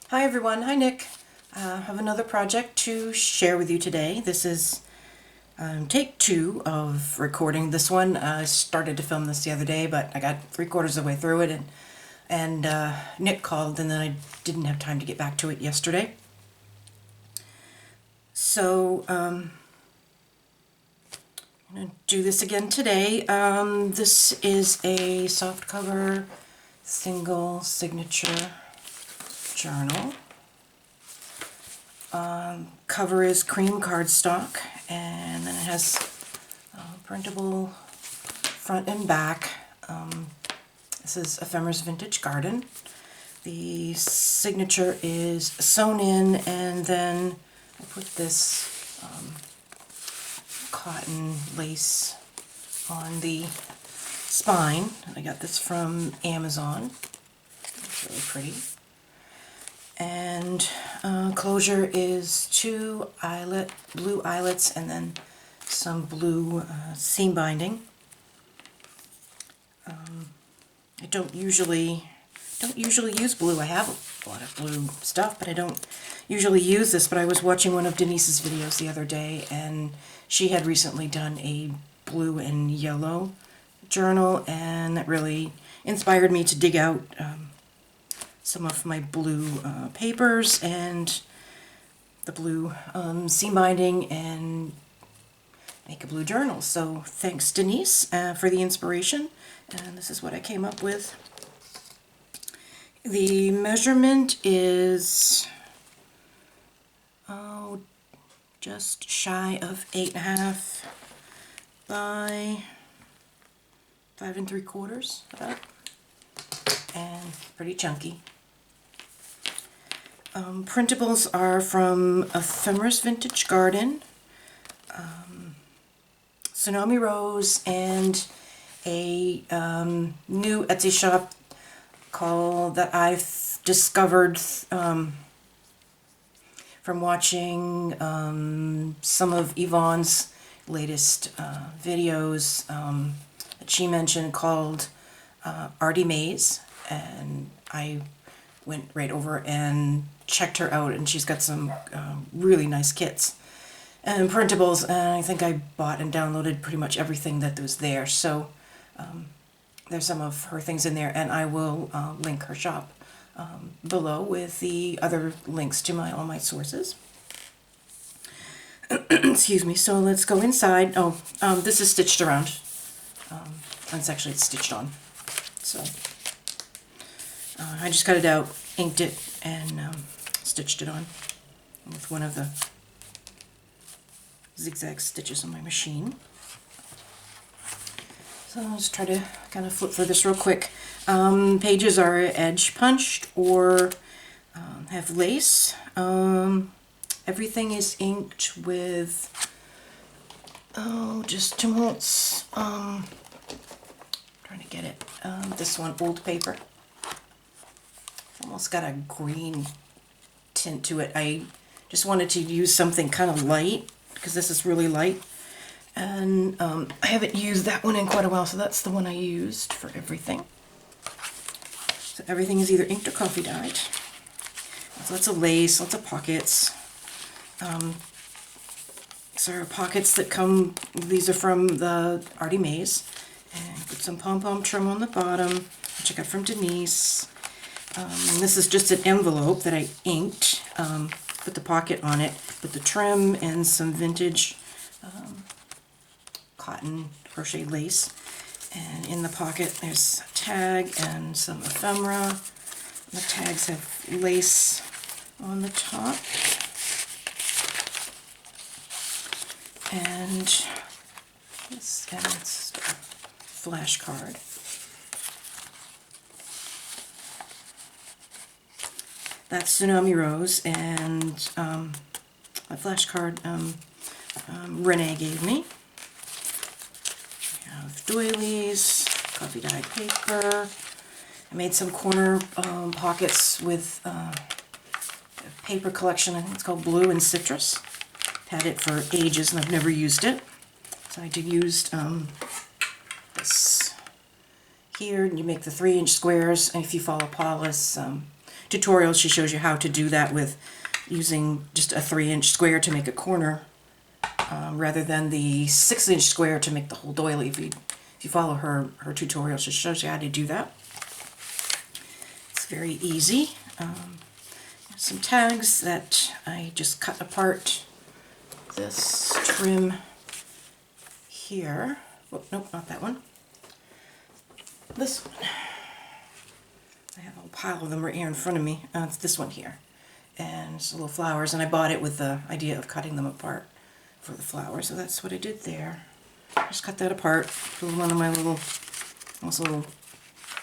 Hi everyone, hi Nick. I have another project to share with you today. This is take 2 of recording this one. I started to film this the other day, but I got 3/4 of the way through it, and Nick called, and then I didn't have time to get back to it yesterday. So I'm going to do this again today. This is a softcover single signature journal. Cover is cream cardstock, and then it has printable front and back. This is Ephemeris Vintage Garden. The signature is sewn in, and then I put this cotton lace on the spine. I got this from Amazon. It's really pretty. And closure is 2 blue eyelets, and then some blue seam binding. I don't usually use blue. I have a lot of blue stuff, but I don't usually use this. But I was watching one of Denise's videos the other day, and she had recently done a blue and yellow journal, and that really inspired me to dig out some of my blue papers and the blue seam binding and make a blue journal. So thanks Denise for the inspiration, and this is what I came up with. The measurement is just shy of 8.5 by 5 3/4 about, and pretty chunky. Printables are from Ephemeris Vintage Garden, Tsunami Rose, and a new Etsy shop that I've discovered from watching some of Yvonne's latest videos that she mentioned, called Artie Mays, and I went right over and checked her out, and she's got some really nice kits and printables, and I think I bought and downloaded pretty much everything that was there. So there's some of her things in there, and I will link her shop below with the other links to all my sources. Excuse me. So let's go inside. This is stitched around. It's actually stitched on. So I just cut it out, inked it, and stitched it on with one of the zigzag stitches on my machine. So I'll just try to kind of flip through this real quick. Pages are edge punched or have lace. Everything is inked with, just 2 minutes. Trying to get it. This one, old paper. Almost got a green tint to it. I just wanted to use something kind of light, because this is really light. And I haven't used that one in quite a while, so that's the one I used for everything. So everything is either inked or coffee dyed. There's lots of lace, lots of pockets. So pockets that come, these are from the Artie Mays. And put some pom-pom trim on the bottom, which I got from Denise. This is just an envelope that I inked, put the pocket on it, put the trim and some vintage cotton crocheted lace. And in the pocket there's a tag and some ephemera. The tags have lace on the top. And this, and it's a flash card. That's Tsunami Rose, and a flash card Renee gave me. We have doilies, coffee dyed paper. I made some corner pockets with a paper collection. I think it's called Blue and Citrus. Had it for ages and I've never used it. So I used this here, and you make the 3-inch squares. And if you follow Paula's tutorials, she shows you how to do that with using just a 3-inch square to make a corner, rather than the 6-inch square to make the whole doily. If you follow her tutorial, she shows you how to do that. It's very easy. Some tags that I just cut apart. This trim here. Oh, nope, not that one. This one. I have a whole pile of them right here in front of me. It's this one here. And it's little flowers, and I bought it with the idea of cutting them apart for the flowers. So that's what I did there. Just cut that apart for one of my almost little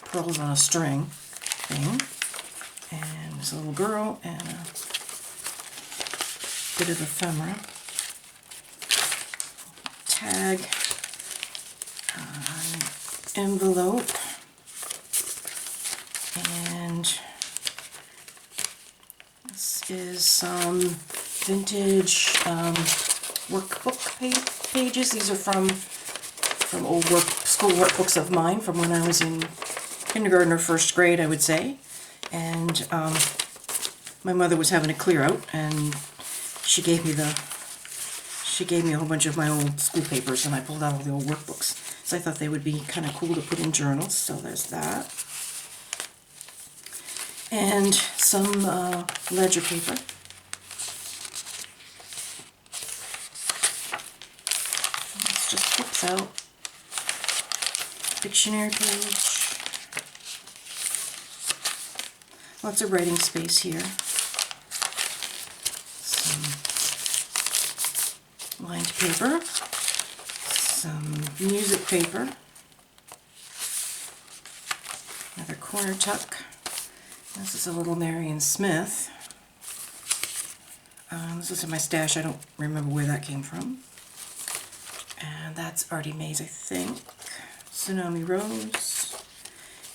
pearls on a string thing. And there's a little girl and a bit of ephemera. Tag, envelope, and this is some vintage workbook pages. These are from old school workbooks of mine from when I was in kindergarten or first grade, I would say. And my mother was having a clear out, and she gave me a whole bunch of my old school papers, and I pulled out all the old workbooks. So I thought they would be kind of cool to put in journals. So there's that. And some ledger paper. This just flips out. Dictionary page. Lots of writing space here. Some lined paper. Some music paper. Another corner tuck. This is a little Marion Smith. This is in my stash. I don't remember where that came from. And that's Artie Mays, I think. Tsunami Rose.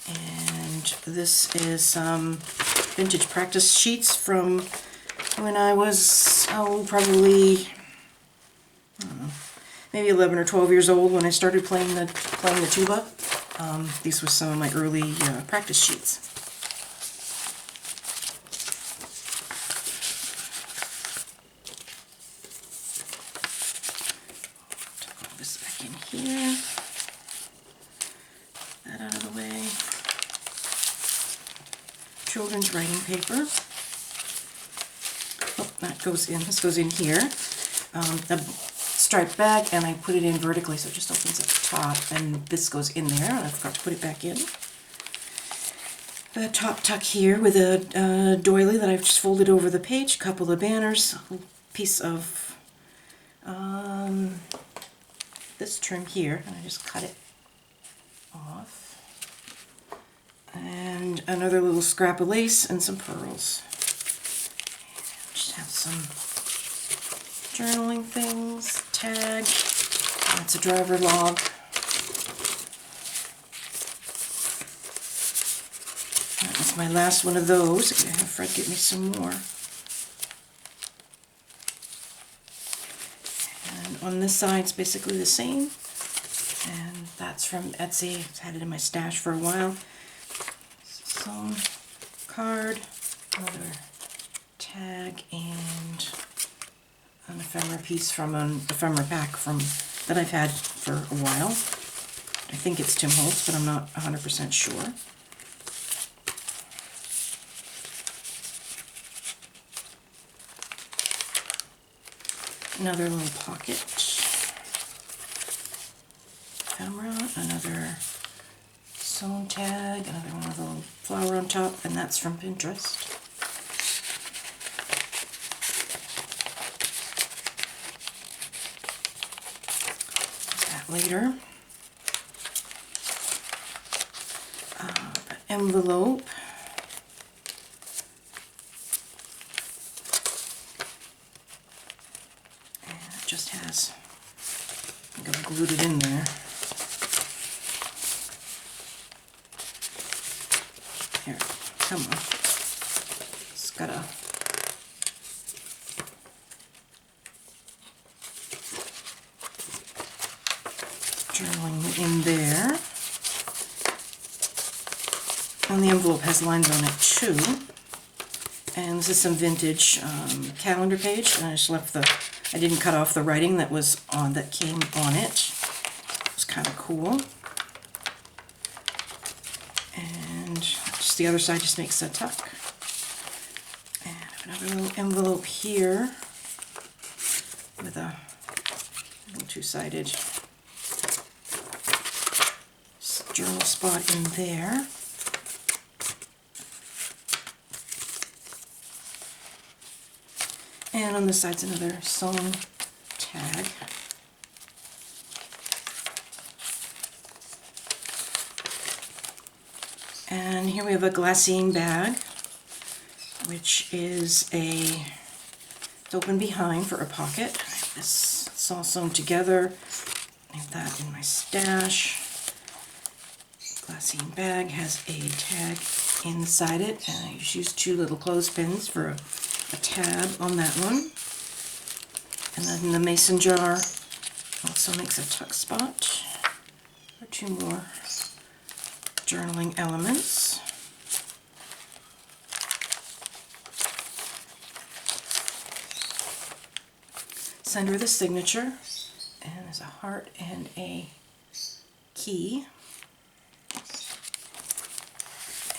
And this is some vintage practice sheets from when I was, probably, I don't know, maybe 11 or 12 years old when I started playing the tuba. These were some of my early practice sheets. Tuck all this back in here. That out of the way. Children's writing paper. Oh, that goes in. This goes in here. The striped bag, and I put it in vertically so it just opens at the top, and this goes in there, and I forgot to put it back in. The top tuck here with a doily that I've just folded over the page, couple of banners, a piece of this trim here, and I just cut it off. And another little scrap of lace and some pearls. Just have some journaling things, tag, that's a driver log. That was my last one of those. I'm going to have Fred get me some more. And on this side it's basically the same. And that's from Etsy. I've had it in my stash for a while. Some card, another tag, and an ephemera piece from an ephemera pack that I've had for a while. I think it's Tim Holtz, but I'm not 100% sure. Another little pocket ephemera, another sewn tag, another one with a little flower on top, and that's from Pinterest. That later. An envelope. And it just has, I think I've glued it in there. Here, come on. It's got a journaling in there. And the envelope has lines on it too. And this is some vintage calendar page, and I just left I didn't cut off the writing that came on it. It was kind of cool. And just the other side just makes a tuck. And I have another little envelope here with a little two-sided journal spot in there. And on the side's another sewn tag. And here we have a glassine bag, which is it's open behind for a pocket. It's all sewn together. I have that in my stash. Glassine bag has a tag inside it, and I just used 2 little clothespins for a tab on that one. And then the mason jar also makes a tuck spot for 2 more journaling elements. Center of the signature, and there's a heart and a key.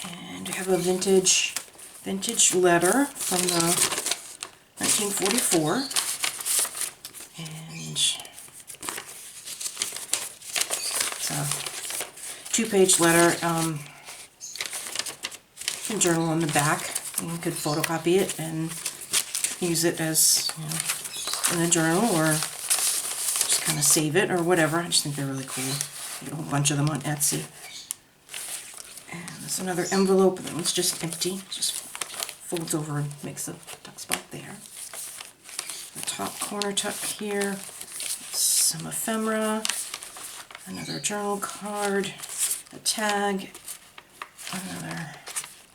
And we have a vintage letter from the 1944, and it's a 2-page letter. You can journal on the back. You could photocopy it and use it as, in a journal, or just kind of save it or whatever. I just think they're really cool. You get a whole bunch of them on Etsy. And there's another envelope. That one's just empty. Just folds over and makes a tuck spot there. The top corner tuck here. Some ephemera. Another journal card. A tag. Another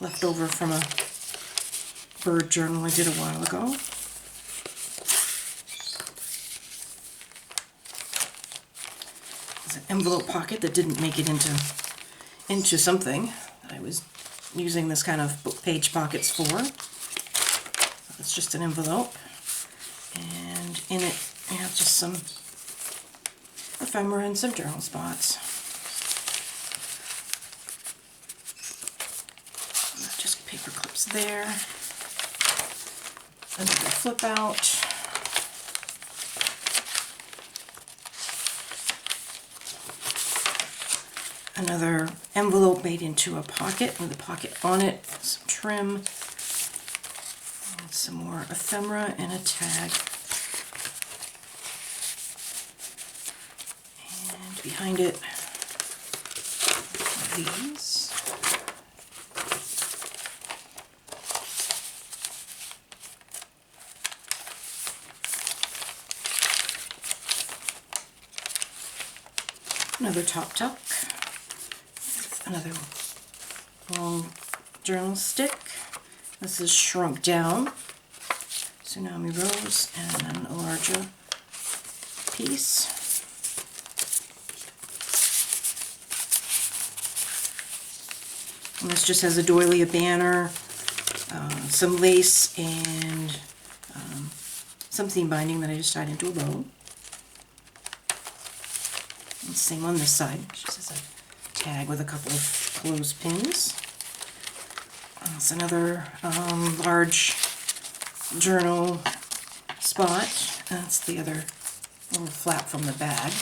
leftover from a bird journal I did a while ago. There's an envelope pocket that didn't make it into something that I was using this kind of book page pockets for. So it's just an envelope, and in it I have just some ephemera and some journal spots. Just paper clips there. Another flip out. Another envelope made into a pocket with a pocket on it, some trim, and some more ephemera and a tag. And behind it, these. Another top tuck. Another long journal stick. This is shrunk down. Tsunami Rose, and then a larger piece. And this just has a doily, a banner, some lace, and some seam binding that I just tied into a bow. And same on this side. It just has a tag with a couple of clothespins. That's another large journal spot. That's the other little flap from the bag.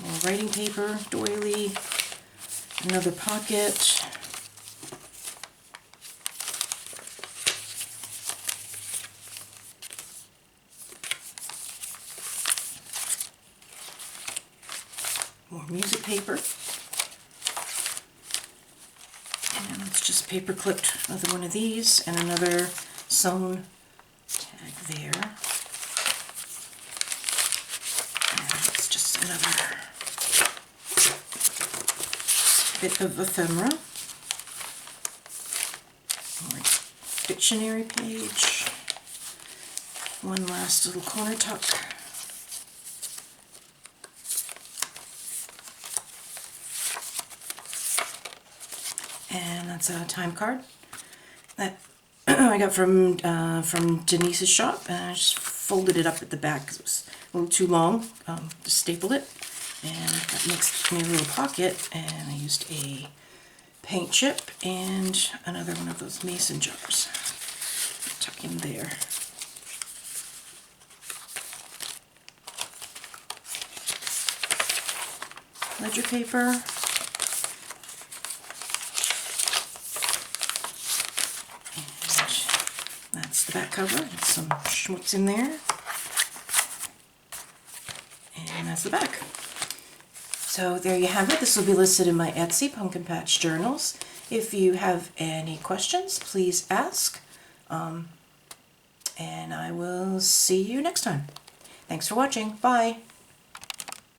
More writing paper, doily, another pocket. More music paper. And it's just paper clipped another one of these, and another sewn tag there. And it's just another bit of ephemera. More dictionary page. One last little corner tuck. and that's a time card that I got from Denise's shop, and I just folded it up at the back because it was a little too long. Just stapled it, and that makes me a little pocket, and I used a paint chip and another one of those mason jars. Tuck in there. Ledger paper. And that's the back cover. There's some schmutz in there. And that's the back. So there you have it. This will be listed in my Etsy Pumpkin Patch Journals. If you have any questions, please ask. And I will see you next time. Thanks for watching. Bye.